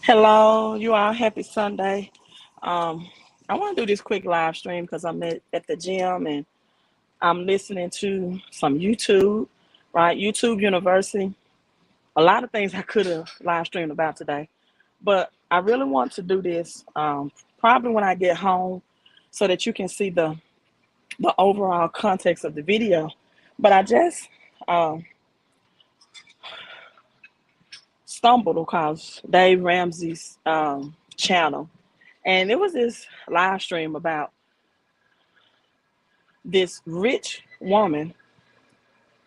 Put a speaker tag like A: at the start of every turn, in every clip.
A: Hello, you all. Happy Sunday. Um, I want to do this quick live stream because I'm at the gym and I'm listening to some YouTube, right? YouTube University. A lot of things I could have live streamed about today, but I really want to do this probably when I get home so that you can see the overall context of the video. But I just um, stumbled across Dave Ramsey's channel, and it was this live stream about this rich woman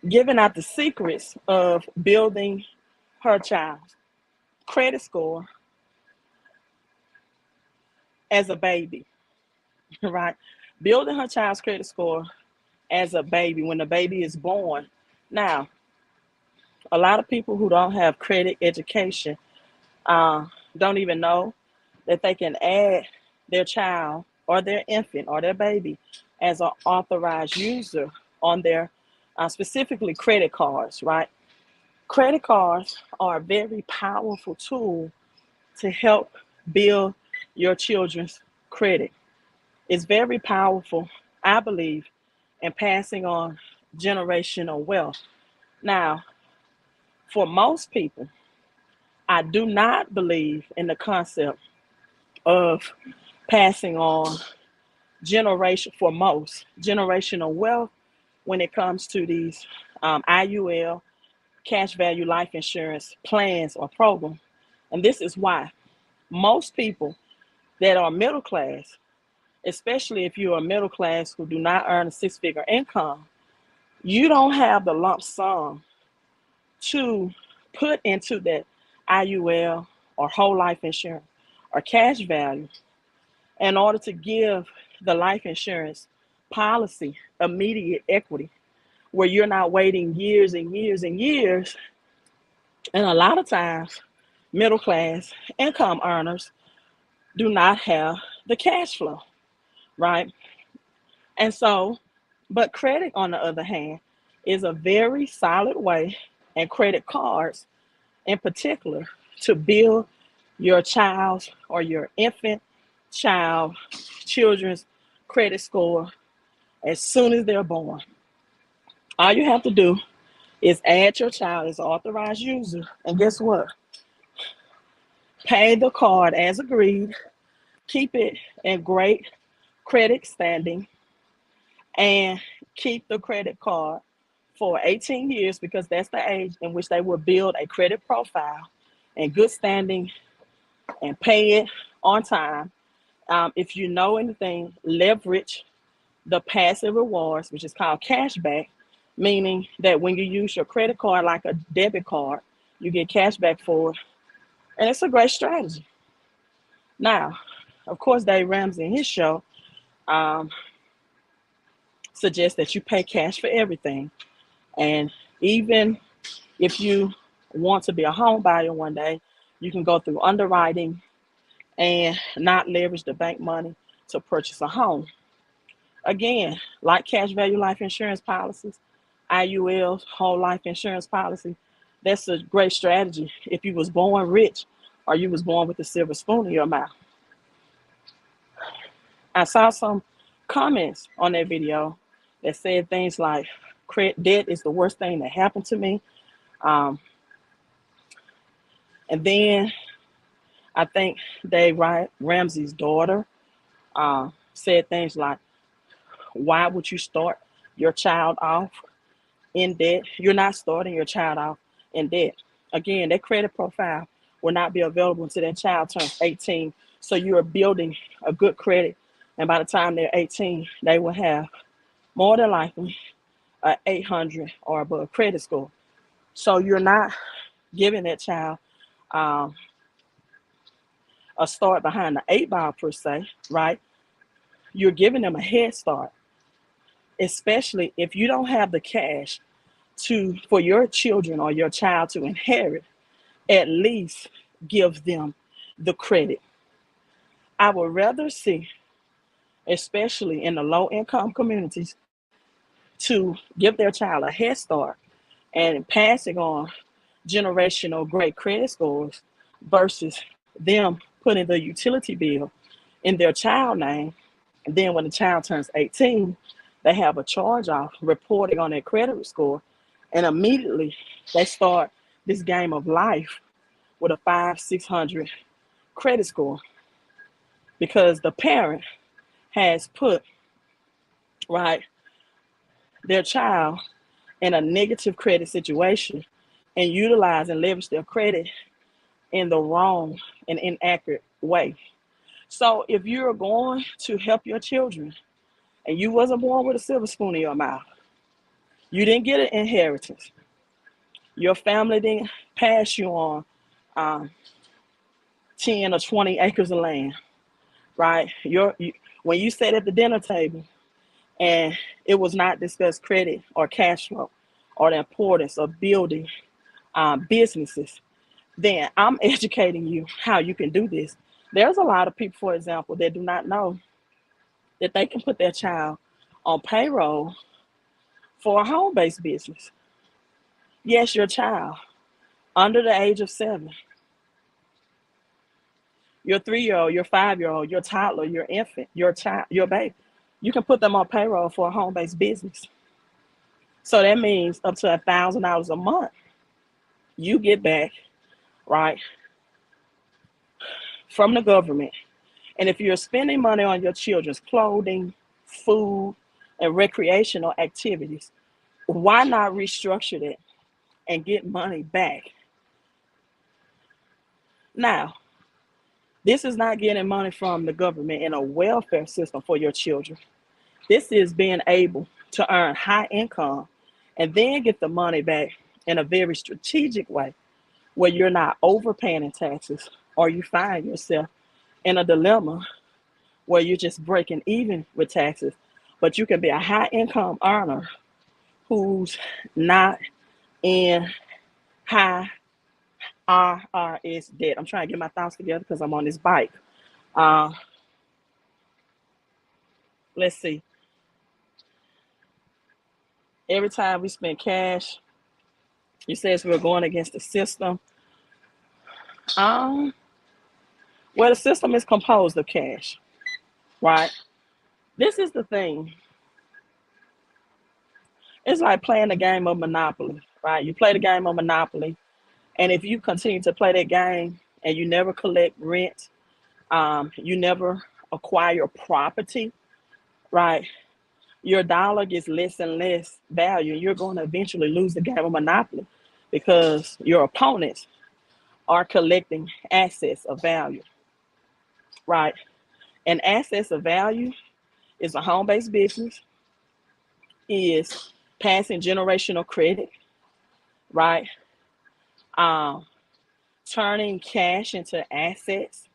A: giving out the secrets of building her child's credit score as a baby, right? Building her child's credit score as a baby when the baby is born. Now, a lot of people who don't have credit education uh, don't even know that they can add their child or their infant or their baby as an authorized user on their specifically credit cards, right? Credit cards are a very powerful tool to help build your children's credit. It's very powerful, I believe, in passing on generational wealth. Now, for most people, I do not believe in the concept of passing on for most generational wealth when it comes to these IUL, cash value life insurance plans or programs. And this is why most people that are middle class, especially if you're a middle class who do not earn a six-figure income, you don't have the lump sum to put into that IUL or whole life insurance or cash value in order to give the life insurance policy immediate equity where you're not waiting years and years and years. And a lot of times, middle class income earners do not have the cash flow, right? And so, but credit, on the other hand, is a very solid way, and credit cards in particular, to build your child's or your infant child, children's credit score as soon as they're born. All you have to do is add your child as an authorized user, and guess what? Pay the card as agreed, keep it in great credit standing, and keep the credit card for 18 years because that's the age in which they will build a credit profile in good standing and pay it on time. If you know anything, leverage the passive rewards, which is called cash back, meaning that when you use your credit card like a debit card, you get cash back for it. And it's a great strategy. Now, of course, Dave Ramsey in his show um, suggests that you pay cash for everything. And even if you want to be a home buyer one day, you can go through underwriting and not leverage the bank money to purchase a home. Again, like cash value life insurance policies, IULs, whole life insurance policy, that's a great strategy if you was born rich or you was born with a silver spoon in your mouth. I saw some comments on that video that said things like, debt is the worst thing that happened to me. Um, and then I think Dave Ramsey's daughter said things like, why would you start your child off in debt? You're not starting your child off in debt. Again, that credit profile will not be available until that child turns 18. So you are building a good credit. And by the time they're 18, they will have more than likely a 800 or above credit score. So you're not giving that child um, a start behind the eight ball per se, right? You're giving them a head start, especially if you don't have the cash to for your children or your child to inherit. At least give them the credit. I would rather see, especially in the low income communities, to give their child a head start and passing on generational great credit scores versus them putting the utility bill in their child name. And then when the child turns 18, they have a charge off reporting on their credit score. And immediately they start this game of life with a 600 credit score because the parent has put, right, their child in a negative credit situation and utilize and leverage their credit in the wrong and inaccurate way. So if you're going to help your children and you wasn't born with a silver spoon in your mouth, you didn't get an inheritance, your family didn't pass you on 10 or 20 acres of land, right? When you sat at the dinner table and it was not discussed credit or cash flow or the importance of building businesses, then I'm educating you how you can do this. There's a lot of people, for example, that do not know that they can put their child on payroll for a home-based business. Yes, your child under the age of 7, your 3-year-old, your 5-year-old, your toddler, your infant, your child, your baby, you can put them on payroll for a home-based business. So that means up to $1,000 a month you get back, right, from the government. And if you're spending money on your children's clothing, food, and recreational activities, why not restructure that and get money back? Now, this is not getting money from the government in a welfare system for your children. This is being able to earn high income and then get the money back in a very strategic way where you're not overpaying in taxes or you find yourself in a dilemma where you're just breaking even with taxes, but you can be a high income earner who's not in high IRS debt. I'm trying to get my thoughts together because I'm on this bike. Let's see. Every time we spend cash, you says we're going against the system. Well, the system is composed of cash, right? This is the thing. It's like playing the game of Monopoly, right? You play the game of Monopoly, and if you continue to play that game and you never collect rent, you never acquire property, right? Your dollar gets less and less value. You're going to eventually lose the game of Monopoly because your opponents are collecting assets of value, right? And assets of value is a home-based business, is passing generational credit, right? Turning cash into assets,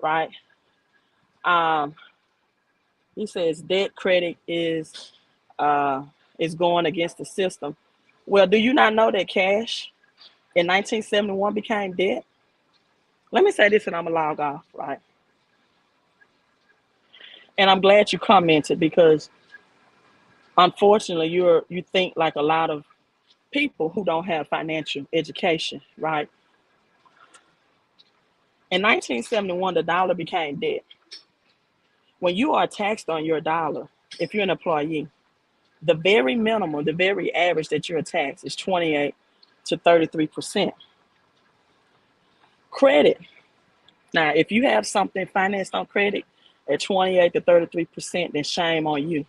A: right? He says debt credit is going against the system. Well, do you not know that cash in 1971 became debt? Let me say this and I'm gonna log off, right? And I'm glad you commented because unfortunately you think like a lot of people who don't have financial education, right? In 1971, the dollar became debt. When you are taxed on your dollar, if you're an employee, the very minimum, the very average that you're taxed is 28 to 33%. Credit. Now, if you have something financed on credit at 28 to 33%, then shame on you.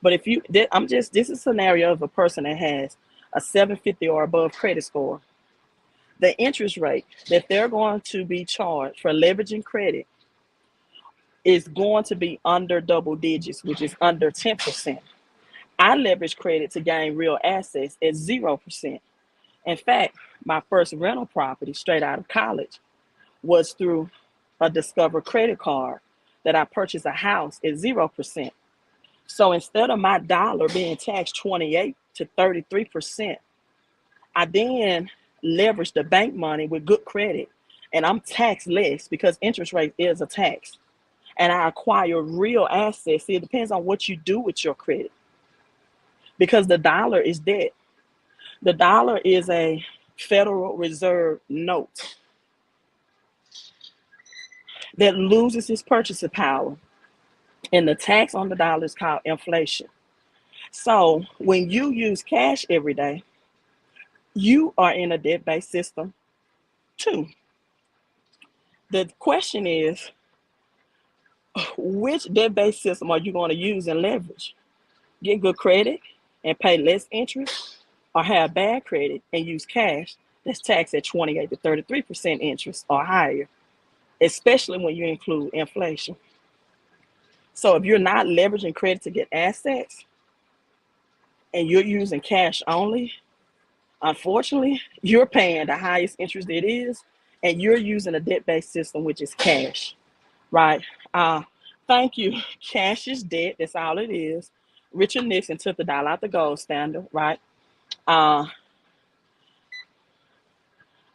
A: But if you, this is a scenario of a person that has a 750 or above credit score. The interest rate that they're going to be charged for leveraging credit is going to be under double digits, which is under 10%. I leverage credit to gain real assets at 0%. In fact, my first rental property straight out of college was through a Discover credit card that I purchased a house at 0%. So instead of my dollar being taxed 28 to 33%, I then leverage the bank money with good credit and I'm taxed less because interest rate is a tax. And I acquire real assets. See, it depends on what you do with your credit because the dollar is debt. The dollar is a Federal Reserve note that loses its purchasing power. And the tax on the dollar is called inflation. So when you use cash every day, you are in a debt-based system too. The question is, which debt-based system are you going to use and leverage? Get good credit and pay less interest, or have bad credit and use cash that's taxed at 28 to 33% interest or higher, especially when you include inflation. So if you're not leveraging credit to get assets and you're using cash only, unfortunately, you're paying the highest interest it is, and you're using a debt-based system, which is cash, right? Thank you. Cash is debt. That's all it is. Richard Nixon took the dollar out the gold standard, right? Uh,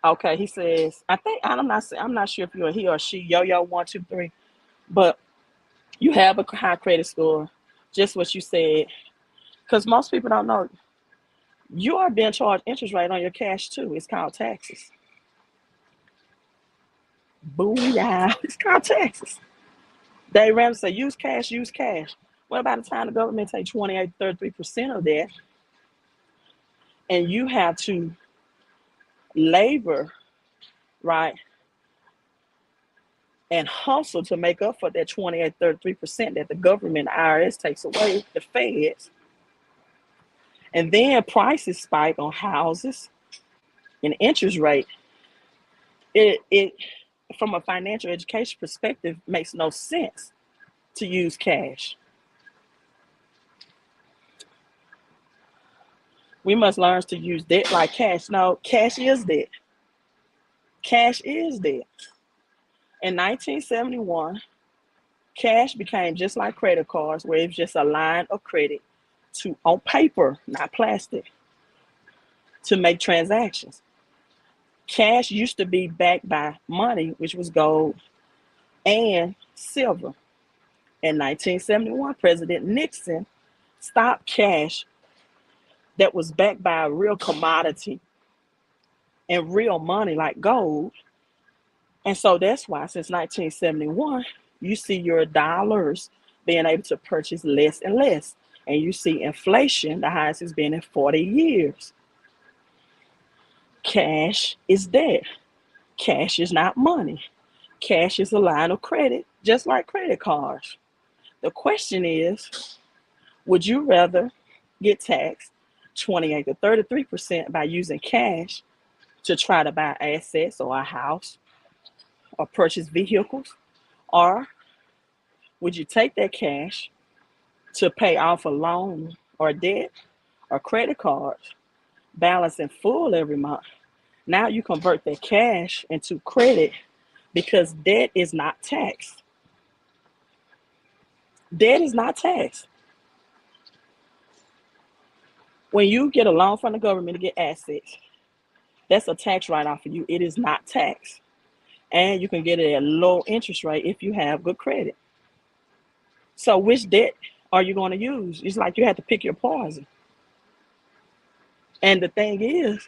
A: okay, he says, I'm not sure if you're a he or she, yo 123, but you have a high credit score, just what you said, because most people don't know you are being charged interest rate on your cash too. It's called taxes. Booyah! It's called taxes. Dave Ramsey say use cash, use cash. Well, by the time the government take 28, 33% of that, and you have to labor, right, and hustle to make up for that 28, 33% that the government, IRS takes away, the feds, and then prices spike on houses and interest rate, it from a financial education perspective makes no sense to use cash. We must learn to use debt like cash. No, cash is debt. Cash is debt. In 1971, cash became just like credit cards, where it's just a line of credit to on paper, not plastic, to make transactions. Cash used to be backed by money, which was gold and silver. In 1971, President Nixon stopped cash that was backed by a real commodity and real money like gold. And so that's why since 1971, you see your dollars being able to purchase less and less. And you see inflation, the highest it's been in 40 years. Cash is debt. Cash is not money. Cash is a line of credit, just like credit cards. The question is, would you rather get taxed 28 to 33% by using cash to try to buy assets or a house or purchase vehicles? Or would you take that cash to pay off a loan or debt or credit cards, balance in full every month? Now you convert that cash into credit because debt is not taxed. Debt is not taxed. When you get a loan from the government to get assets, that's a tax write-off for you. It is not taxed. And you can get it at low interest rate if you have good credit. So which debt are you going to use? It's like you have to pick your poison. And the thing is,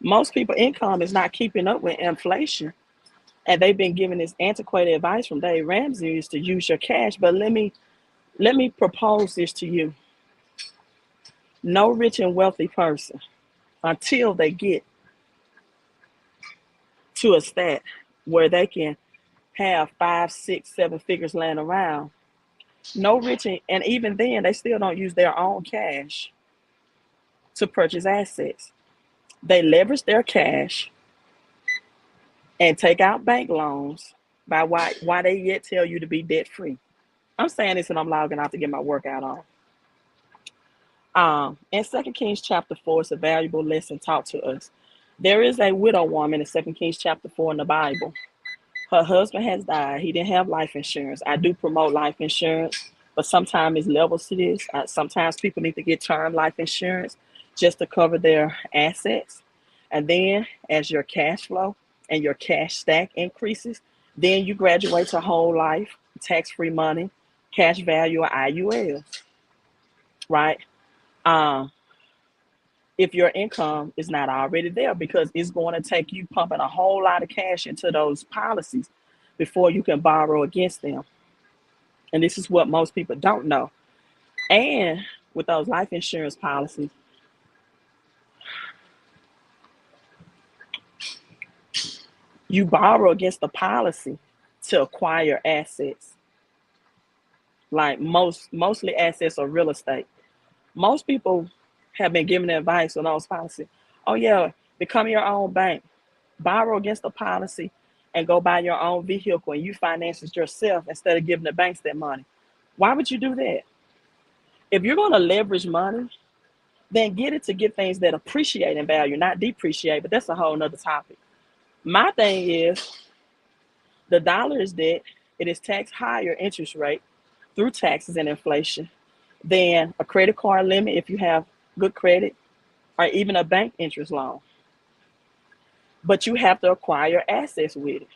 A: most people's income is not keeping up with inflation. And they've been given this antiquated advice from Dave Ramsey is to use your cash. But let me propose this to you. No rich and wealthy person, until they get to a stat where they can have 5, 6, 7 figures laying around, no rich, and even then they still don't use their own cash to purchase assets. They leverage their cash and take out bank loans by why they yet tell you to be debt free. I'm saying this and I'm logging out to get my workout on. In 2 Kings chapter 4, it's a valuable lesson taught to us. There is a widow woman in 2 Kings chapter 4 in the Bible. Her husband has died. He didn't have life insurance. I do promote life insurance, but sometimes it's levels to this. Sometimes people need to get term life insurance just to cover their assets. And then as your cash flow and your cash stack increases, then you graduate to whole life, tax-free money, cash value, or IULs, right? if your income is not already there, because it's going to take you pumping a whole lot of cash into those policies before you can borrow against them. And this is what most people don't know. And with those life insurance policies, you borrow against the policy to acquire assets. Like mostly assets or real estate. Most people have been given advice on those policies. Oh yeah, become your own bank, borrow against the policy, and go buy your own vehicle and you finance it yourself instead of giving the banks that money. Why would you do that? If you're going to leverage money, then get it to get things that appreciate in value, not depreciate. But that's a whole nother topic. My thing is the dollar is debt. It is taxed higher interest rate through taxes and inflation than a credit card limit if you have good credit, or even a bank interest loan. But you have to acquire assets with it.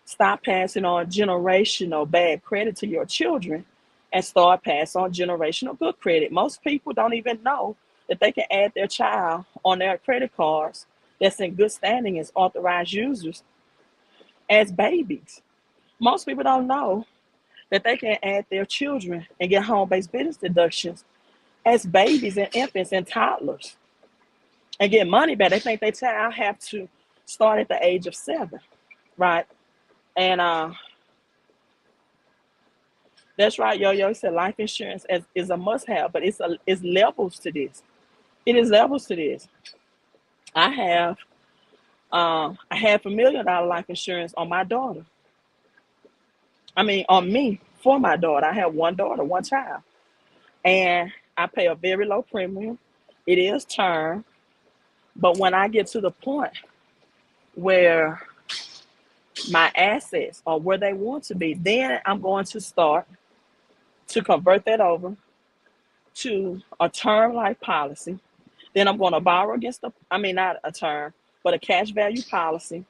A: Stop passing on generational bad credit to your children and start passing on generational good credit. Most people don't even know that they can add their child on their credit cards that's in good standing as authorized users as babies. Most people don't know that they can add their children and get home-based business deductions as babies and infants and toddlers and get money back. They think their child have to start at the age of 7, right? And that's right, Yo-Yo. He said life insurance is a must-have, but it's levels to this. It is levels to this. I have a $500,000 life insurance on my daughter. I mean, on me for my daughter. I have one daughter, one child, and I pay a very low premium. It is term, but when I get to the point where my assets are where they want to be, then I'm going to start to convert that over to a term life policy. Then I'm going to borrow against not a term, but a cash value policy.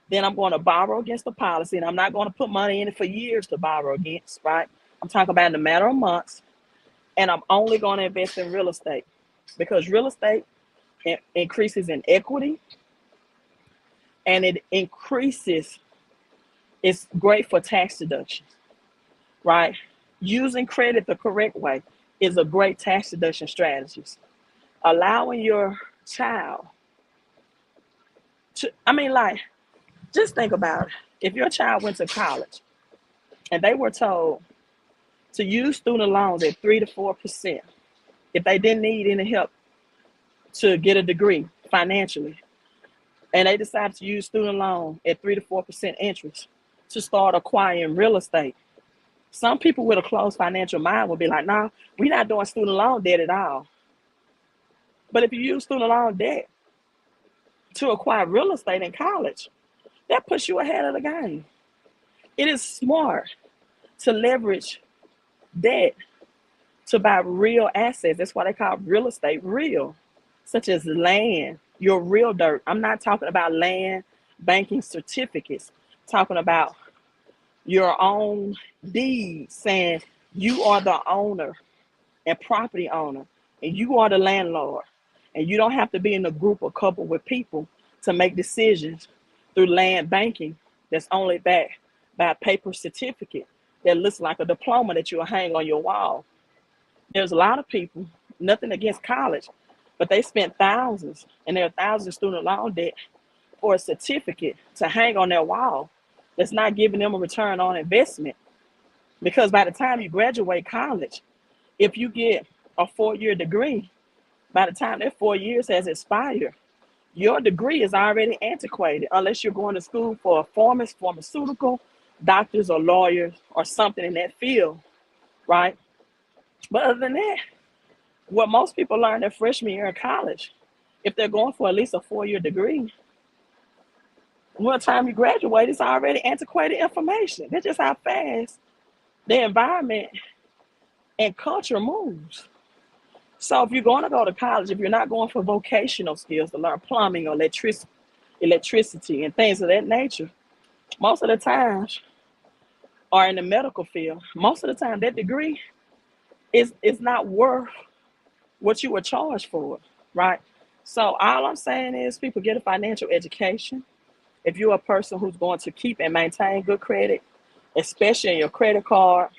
A: Then I'm going to borrow against the policy, and I'm not going to put money in it for years to borrow against, right? I'm talking about in a matter of months, and I'm only going to invest in real estate because real estate increases in equity, and it increases, it's great for tax deductions, right? Using credit the correct way is a great tax deduction strategy. Allowing your child to, just think about it. If your child went to college and they were told to use student loans at 3 to 4%, if they didn't need any help to get a degree financially, and they decided to use student loan at 3 to 4% interest to start acquiring real estate, some people with a closed financial mind will be like, no, we're not doing student loan debt at all. But if you use student loan debt to acquire real estate in college, that puts you ahead of the game. It is smart to leverage debt to buy real assets. That's why they call real estate real, such as land, your real dirt. I'm not talking about land banking certificates, I'm talking about your own deed saying you are the owner and property owner, and you are the landlord. And you don't have to be in a group or couple with people to make decisions through land banking that's only backed by a paper certificate that looks like a diploma that you'll hang on your wall. There's a lot of people, nothing against college, but they spent thousands, and there are thousands of student loan debt for a certificate to hang on their wall that's not giving them a return on investment. Because by the time you graduate college, if you get a 4-year degree, by the time that 4 years has expired, your degree is already antiquated unless you're going to school for a pharmaceutical, doctors or lawyers or something in that field, right? But other than that, what most people learn their freshman year in college, if they're going for at least a 4-year degree, one time you graduate, it's already antiquated information. That's just how fast the environment and culture moves. So if you're going to go to college, if you're not going for vocational skills to learn plumbing or electricity and things of that nature, most of the times, or in the medical field, most of the time that degree is not worth what you were charged for. right? So all I'm saying is people get a financial education. If you're a person who's going to keep and maintain good credit, especially in your credit card,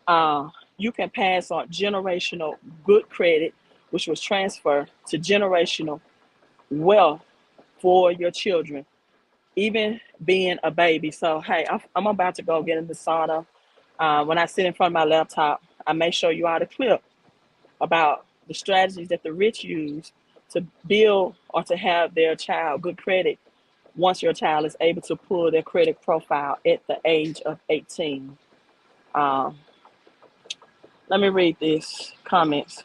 A: uh, you can pass on generational good credit, which was transferred to generational wealth for your children, even being a baby. So, hey, I'm about to go get in the sauna. When I sit in front of my laptop, I may show you all the clip about the strategies that the rich use to build or to have their child good credit once your child is able to pull their credit profile at the age of 18. Um, Let me read these comments.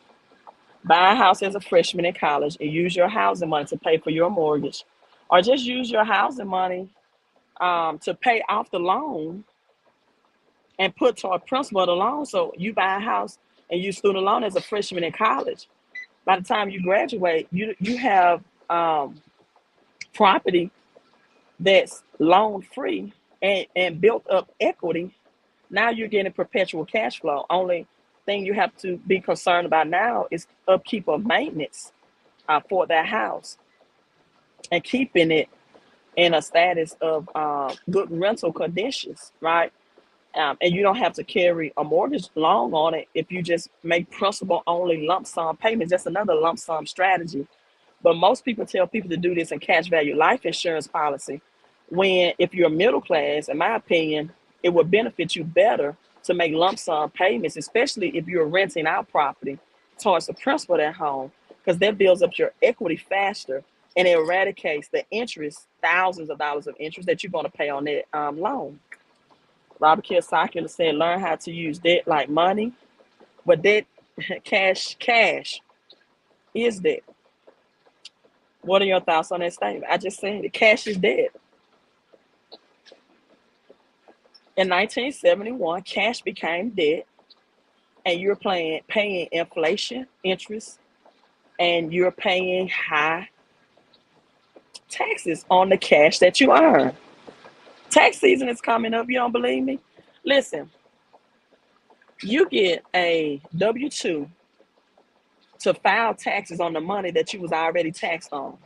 A: Buy a house as a freshman in college and use your housing money to pay for your mortgage, or just use your housing money to pay off the loan and put toward principal of the loan. So you buy a house and use student loan as a freshman in college. By the time you graduate, you have property that's loan free and built up equity. Now you're getting perpetual cash flow. Only thing you have to be concerned about now is upkeep of maintenance for that house and keeping it in a status of good rental conditions, right? And you don't have to carry a mortgage loan on it if you just make principal only lump sum payments. That's another lump sum strategy. But most people tell people to do this in cash value life insurance policy. When, if you're middle class, in my opinion, it would benefit you better to make lump sum payments, especially if you're renting out property towards the principal of that home, because that builds up your equity faster and it eradicates the interest, thousands of dollars of interest that you're going to pay on that loan. Robert Kiyosaki said, learn how to use debt like money, but debt, cash is debt. What are your thoughts on that statement? I just said it. Cash is dead. In 1971, cash became debt, and you're paying inflation, interest, and you're paying high taxes on the cash that you earn. Tax season is coming up. You don't believe me? Listen, you get a W-2 to file taxes on the money that you was already taxed on.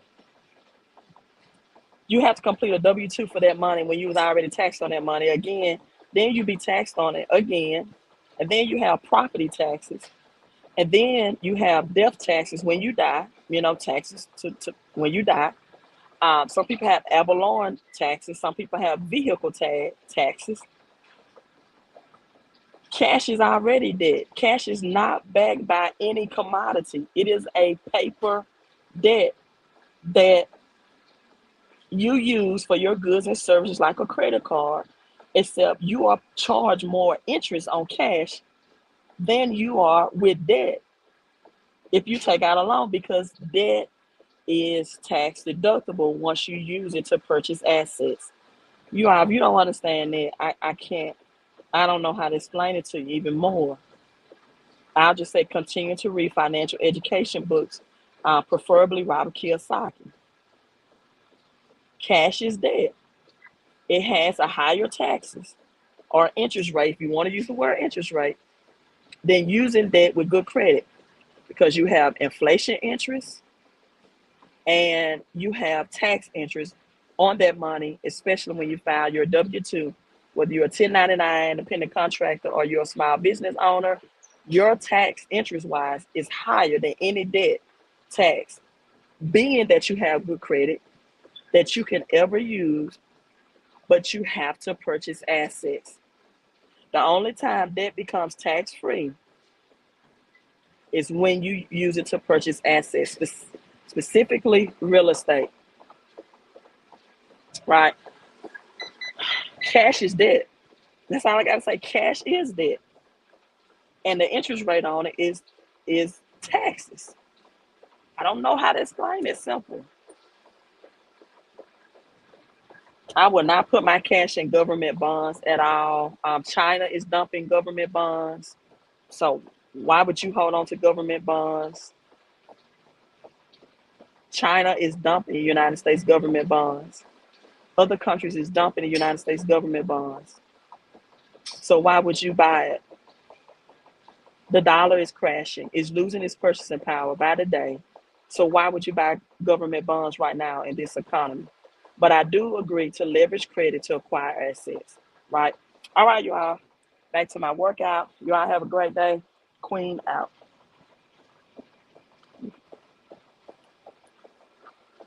A: You have to complete a W-2 for that money when you was already taxed on that money again. Then you be taxed on it again. And then you have property taxes. And then you have death taxes when you die, taxes to when you die. Some people have avalon taxes. Some people have vehicle taxes. Cash is already dead. Cash is not backed by any commodity. It is a paper debt that you use for your goods and services like a credit card, except you are charged more interest on cash than you are with debt if you take out a loan, because debt is tax deductible once you use it to purchase assets. If you don't understand that, I don't know how to explain it to you even more. I'll just say continue to read financial education books, preferably Robert Kiyosaki. Cash is debt. It has a higher taxes or interest rate, if you want to use the word interest rate, than using debt with good credit, because you have inflation interest and you have tax interest on that money, especially when you file your W-2. Whether you're a 1099 independent contractor or you're a small business owner, your tax interest wise is higher than any debt tax, being that you have good credit that you can ever use, but you have to purchase assets. The only time debt becomes tax free is when you use it to purchase assets, specifically real estate, right? Cash is debt. That's all I gotta say. Cash is debt, and the interest rate on it is taxes. I don't know how to explain it. Simple. I would not put my cash in government bonds at all. China is dumping government bonds, so why would you hold on to government bonds? China is dumping the United States government bonds. Other countries is dumping the United States government bonds. So why would you buy it? The dollar is crashing, it's losing its purchasing power by the day. So why would you buy government bonds right now in this economy? But I do agree to leverage credit to acquire assets, right? All right, you all. Back to my workout. You all have a great day. Queen out.